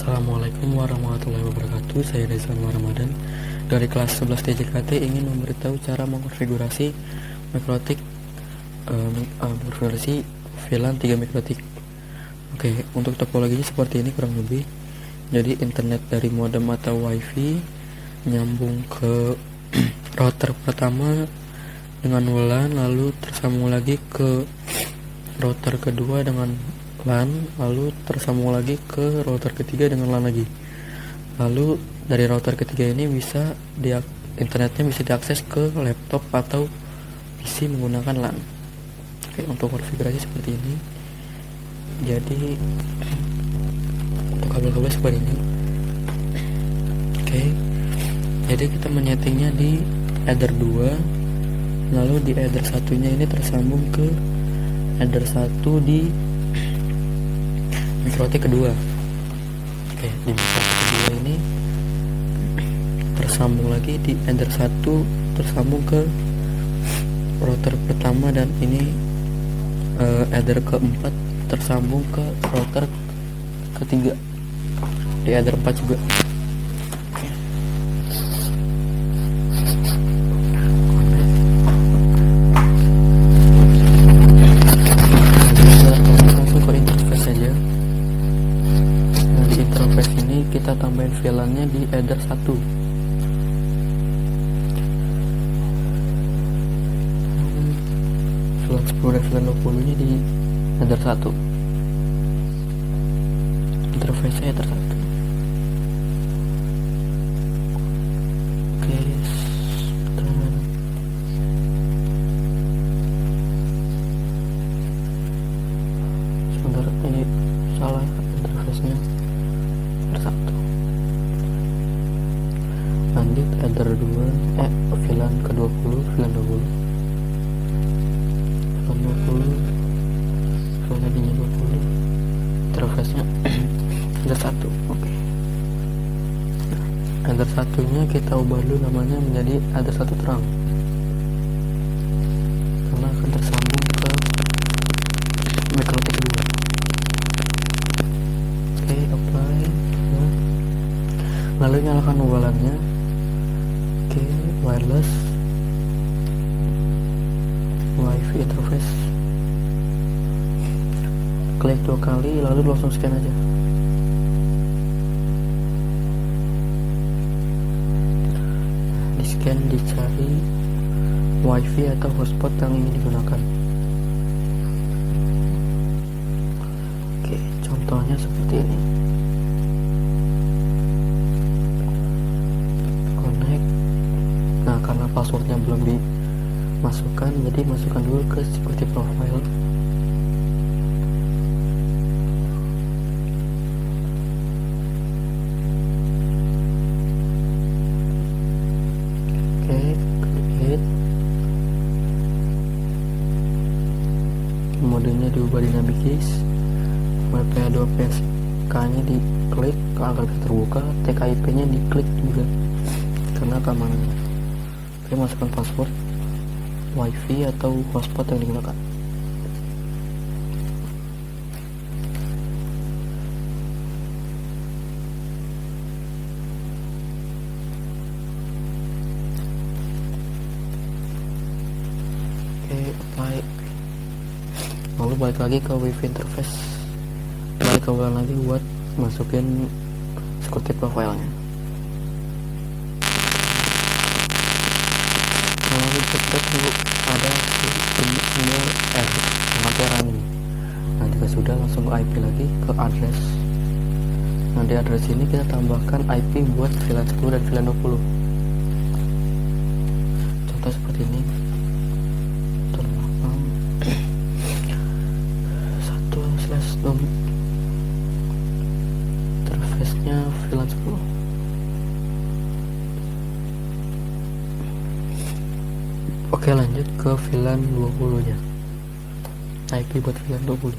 Assalamualaikum warahmatullahi wabarakatuh. Saya Rizwan Ramadan dari kelas 11 TJKT ingin memberitahu cara mengkonfigurasi mikrotik konfigurasi VLAN 3 mikrotik. Oke, untuk topologinya seperti ini kurang lebih. Jadi internet dari modem atau wifi nyambung ke router pertama dengan WLAN, lalu tersambung lagi ke router kedua dengan LAN, lalu tersambung lagi ke router ketiga dengan LAN lagi. Lalu dari router ketiga ini bisa internetnya bisa diakses ke laptop atau PC menggunakan LAN. Oke, untuk konfigurasi seperti ini. Jadi untuk kabel-kabel seperti ini. Oke. Jadi kita menyetingnya di header 2, lalu di header satunya ini tersambung ke header 1 di mikrotik kedua. Oke, di mikrotik kedua ini tersambung lagi di header 1 tersambung ke router pertama, dan ini header keempat tersambung ke router ketiga di header 4 juga. Kita tambahin VLAN-nya di header 1. VLAN 10 dan VLAN 20 nya di header 1. Interface-nya header 1. Oke, sebentar, ini salah interface-nya. Lanjut header 2 VLAN ke 20, VLAN 20, VLAN 20, VLAN tadinya 20, interface-nya header 1. Oke. Header 1-nya kita ubah dulu namanya menjadi header 1 terang, karena akan tersambung ke mikrotik kedua. Oke, apply. Lalu nyalakan WLAN-nya. Oke, wireless wifi interface, klik 2 kali lalu langsung scan aja. Di scan, dicari wifi atau hotspot yang ingin digunakan. Oke, contohnya seperti ini. Nah, karena passwordnya belum dimasukkan, jadi masukkan dulu ke security profile. Oke, create. Modenya diubah dynamics. WPA2PSK nya diklik agar terbuka, TKIP nya diklik juga karena keamanannya. Oke, masukkan password wifi atau hotspot yang digunakan. Oke, apply. Lalu balik lagi ke wifi interface, balik ke WLAN lagi buat masukin security profile-nya. Lalu kita dulu ada email pengaturan ini. Nah, jika sudah, langsung ke IP lagi ke address. Nah, di address ini kita tambahkan IP buat VLAN 10 dan VLAN 20. Contoh seperti ini. 1/6 interface-nya VLAN 10. Oke, lanjut ke VLAN 20 nya. IP buat VLAN 20.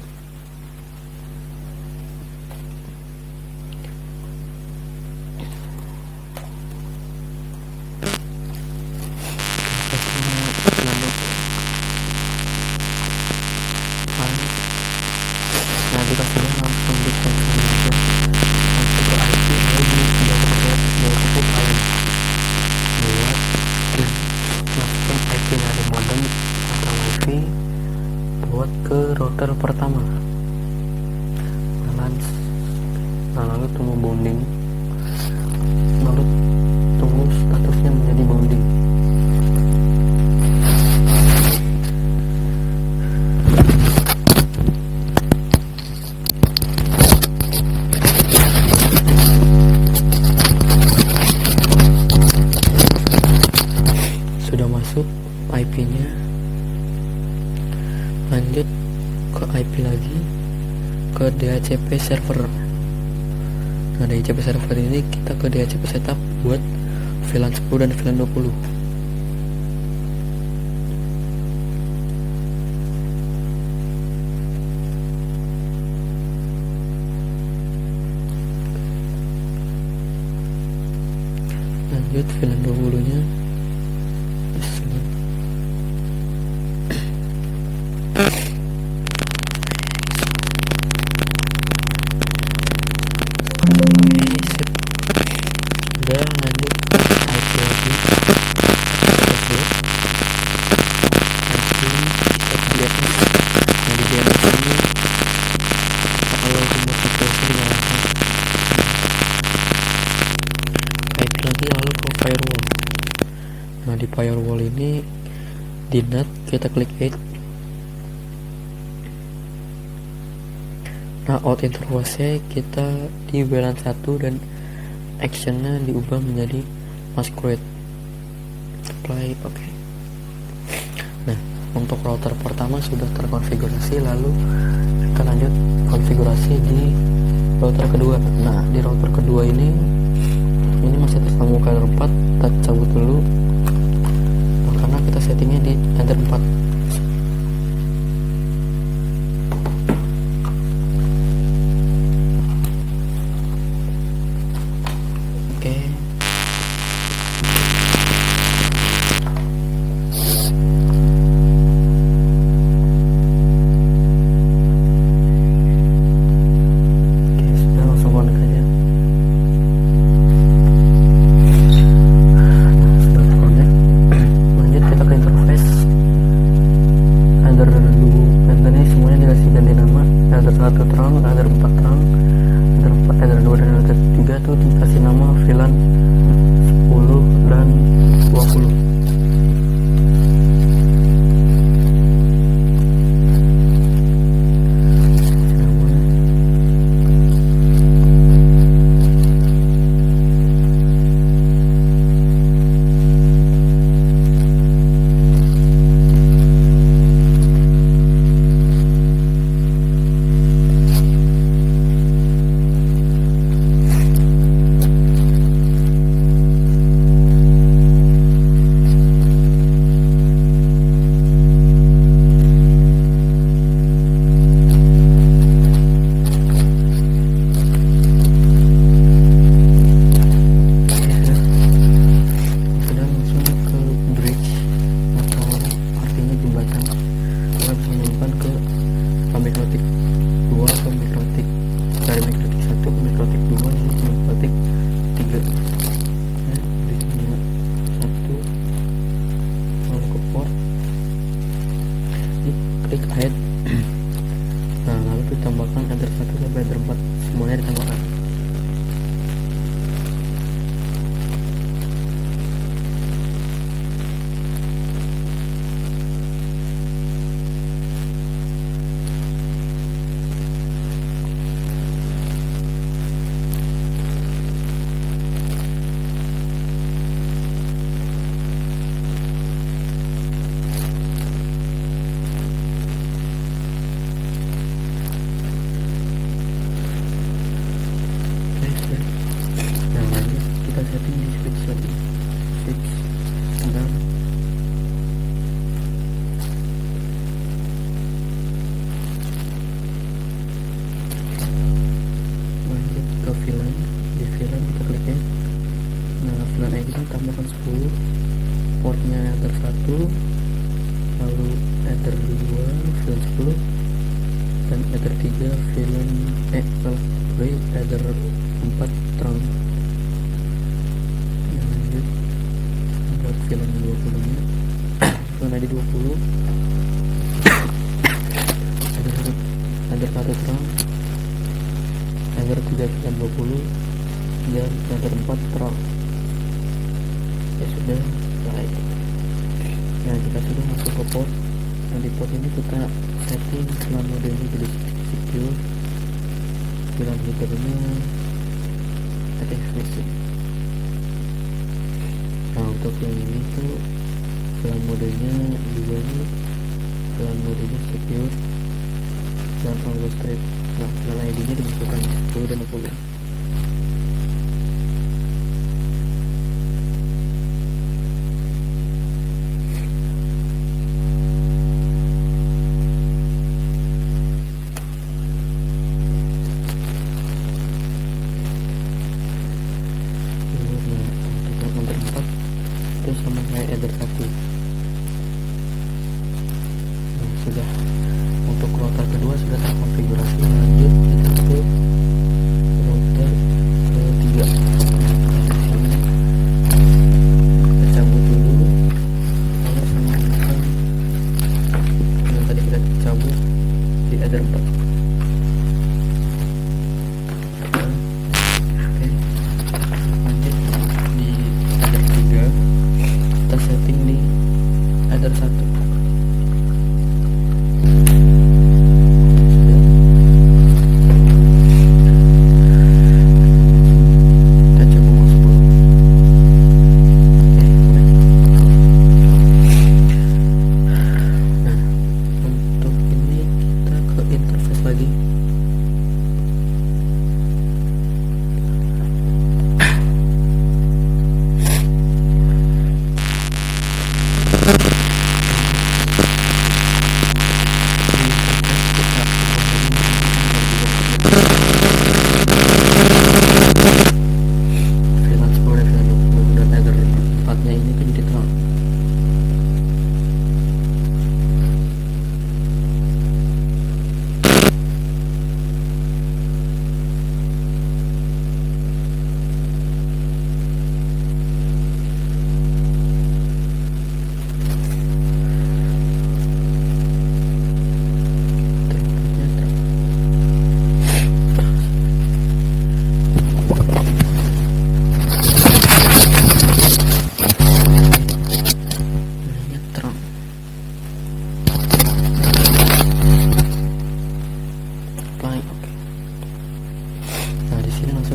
Nah, jika sudah langsung di cancel aja, langsung ke pertama balance, lalu tunggu bounding, lalu tunggu statusnya menjadi bounding. Sudah masuk IP-nya, lanjut ke IP lagi, ke DHCP server. Nah, DHCP server ini kita ke DHCP setup buat VLAN 10 dan VLAN 20. Lanjut VLAN 20 nya udah, lanjut IP lagi, nanti kita lihat nah di DNS ini kalau remote aplikasi dinyalakan. IP lagi, lalu ke firewall. Nah di firewall ini di NAT kita klik add. Nah out interface kita di VLAN 1 dan actionnya diubah menjadi masquerade. Apply, oke. Nah untuk router pertama sudah terkonfigurasi, lalu kita lanjut konfigurasi di router kedua. Nah di router kedua ini masih tersambung ke router 4, kita cabut dulu karena kita settingnya di enter 4. Satu terang, ada 4 terang, ada 4, ada 2 dan ada 3 tuh dikasih nama VLAN 10 dan 20. Mikrotik 2 ke mikrotik, dari mikrotik 1 ke mikrotik 2 ke mikrotik 3. Nah, di sini 1 lalu ke port, klik add. Nah lalu ditambahkan enter 1 sampai enter 4, semuanya ditambahkan. Setting di switch lagi, switch dan lanjut ke VLAN. Di VLAN kita klik ya. Nah VLAN ini kita tambahkan 10, portnya ether 1, lalu ether 2 VLAN 10 dan ether 3 VLAN ether 4 terang. Buat VLAN 20 nya VLAN ID 20 ada header 1 terang, header 3 kita 20, dan header 4 terang. Ya sudah, baik. Nah, jika sudah masuk ke port, nah di port ini kita setting VLAN modenya jadi secure, VLAN headernya FVC. Nah, untuk yang ini tuh VLAN modenya juga nih, VLAN modenya secure dan always straight. Nah, VLAN ID nya dimasukkan 10 dan 60. Sama kayak header 1. Nah, sudah. Untuk router kedua sudah terkonfigurasi. Lanjut kita ke router ketiga. Kita cabut dulu, lalu samakan yang tadi kita cabut di header 4. Setting di header 1. Kita coba masuk dulu. Nah, untuk ini kita ke interface lagi.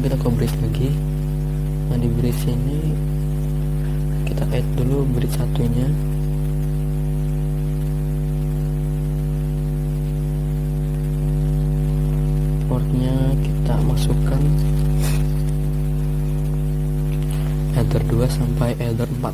Kita ke bridge lagi. Nah, di bridge ini kita add dulu bridge satunya. Portnya kita masukkan header 2 sampai header 4.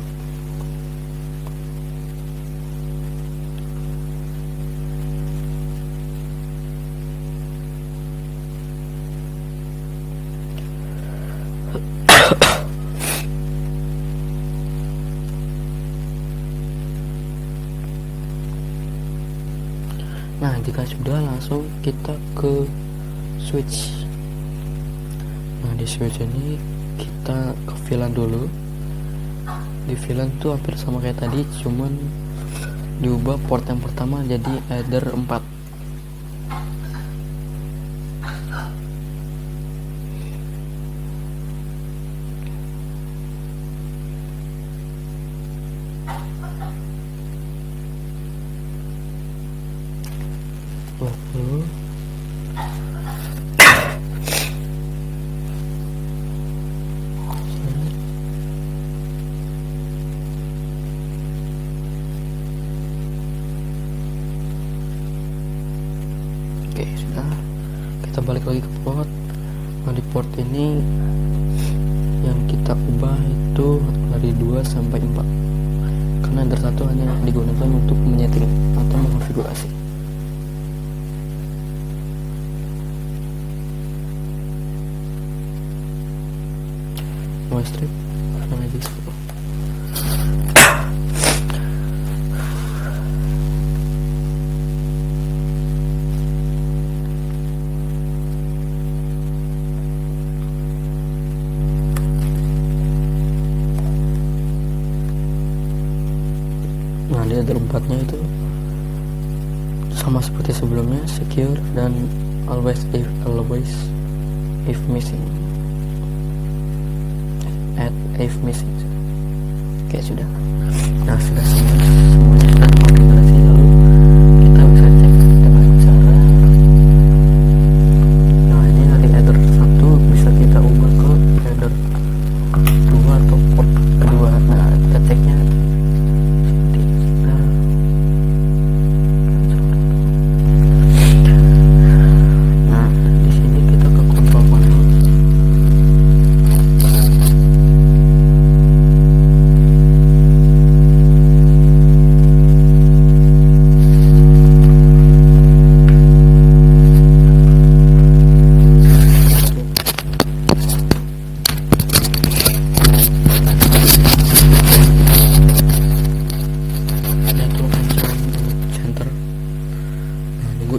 Nah, jika sudah, langsung kita ke switch. Nah, di switch ini kita ke VLAN dulu. Di VLAN tuh hampir sama kayak tadi, cuman diubah port yang pertama jadi header 4. Lalu oke, sudah. Kita balik lagi ke port. Nah, di port ini yang kita ubah itu dari 2 sampai 4. Karena header 1 hanya digunakan untuk menyeting atau mengonfigurasi. Strip sama aja seperti nah, di header 4 nya itu sama seperti sebelumnya, secure dan always if missing, add if missing. Oke, sudah. Nah, sudah semuanya sudah terkonfigurasi, lalu kita bisa cek dengan cara, nah ini dari header 1 bisa kita ubah ke header 2 atau port kedua. Nah, kita ceknya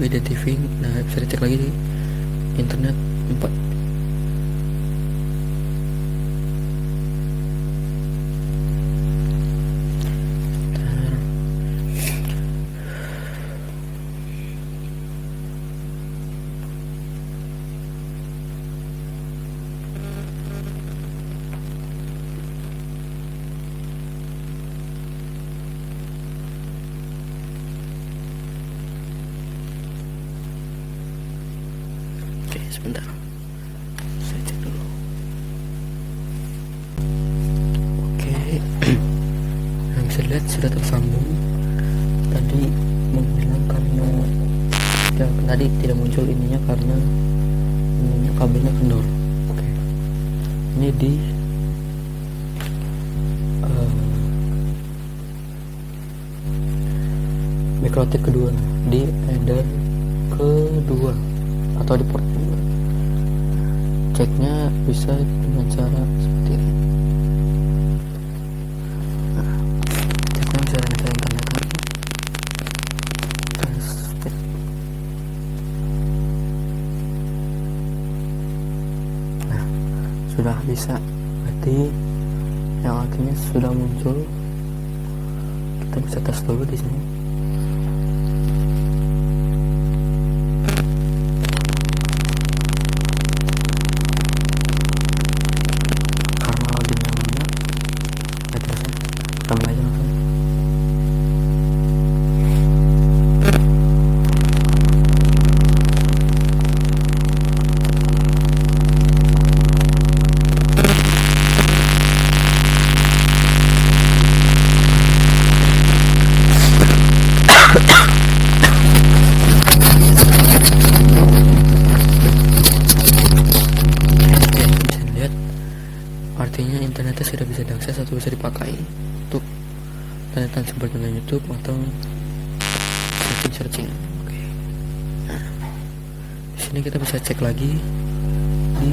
identifying. Nah, bisa dicek lagi di internet 4. Sebentar, saya cek dulu. Oke. Nah, bisa dilihat sudah tersambung. Tadi menghilang karena tadi tidak muncul ininya karena kabelnya kendor. Oke. Ini di mikrotik kedua, di header kedua atau di port kedua. Ceknya bisa dengan cara seperti ini. Nah, ceknya bisa dengan internet lagi. Speed. Nah, sudah bisa. Berarti yang akhirnya sudah muncul. Kita bisa tes dulu di sini. Artinya internetnya sudah bisa diakses atau bisa dipakai untuk internetan seperti dengan YouTube atau searching. Oke. Nah, di sini kita bisa cek lagi di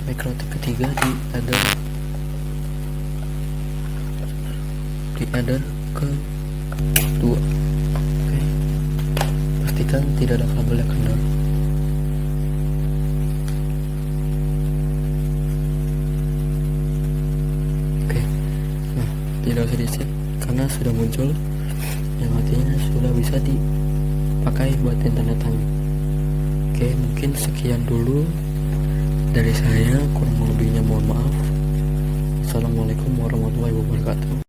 mikrotik ketiga di header kedua. Pastikan tidak ada kabel yang kendor. Oke, nah tidak usah dicek karena sudah muncul, yang artinya sudah bisa dipakai buat internetan. Oke, mungkin sekian dulu dari saya, kurang lebihnya mohon maaf. Assalamualaikum warahmatullahi wabarakatuh.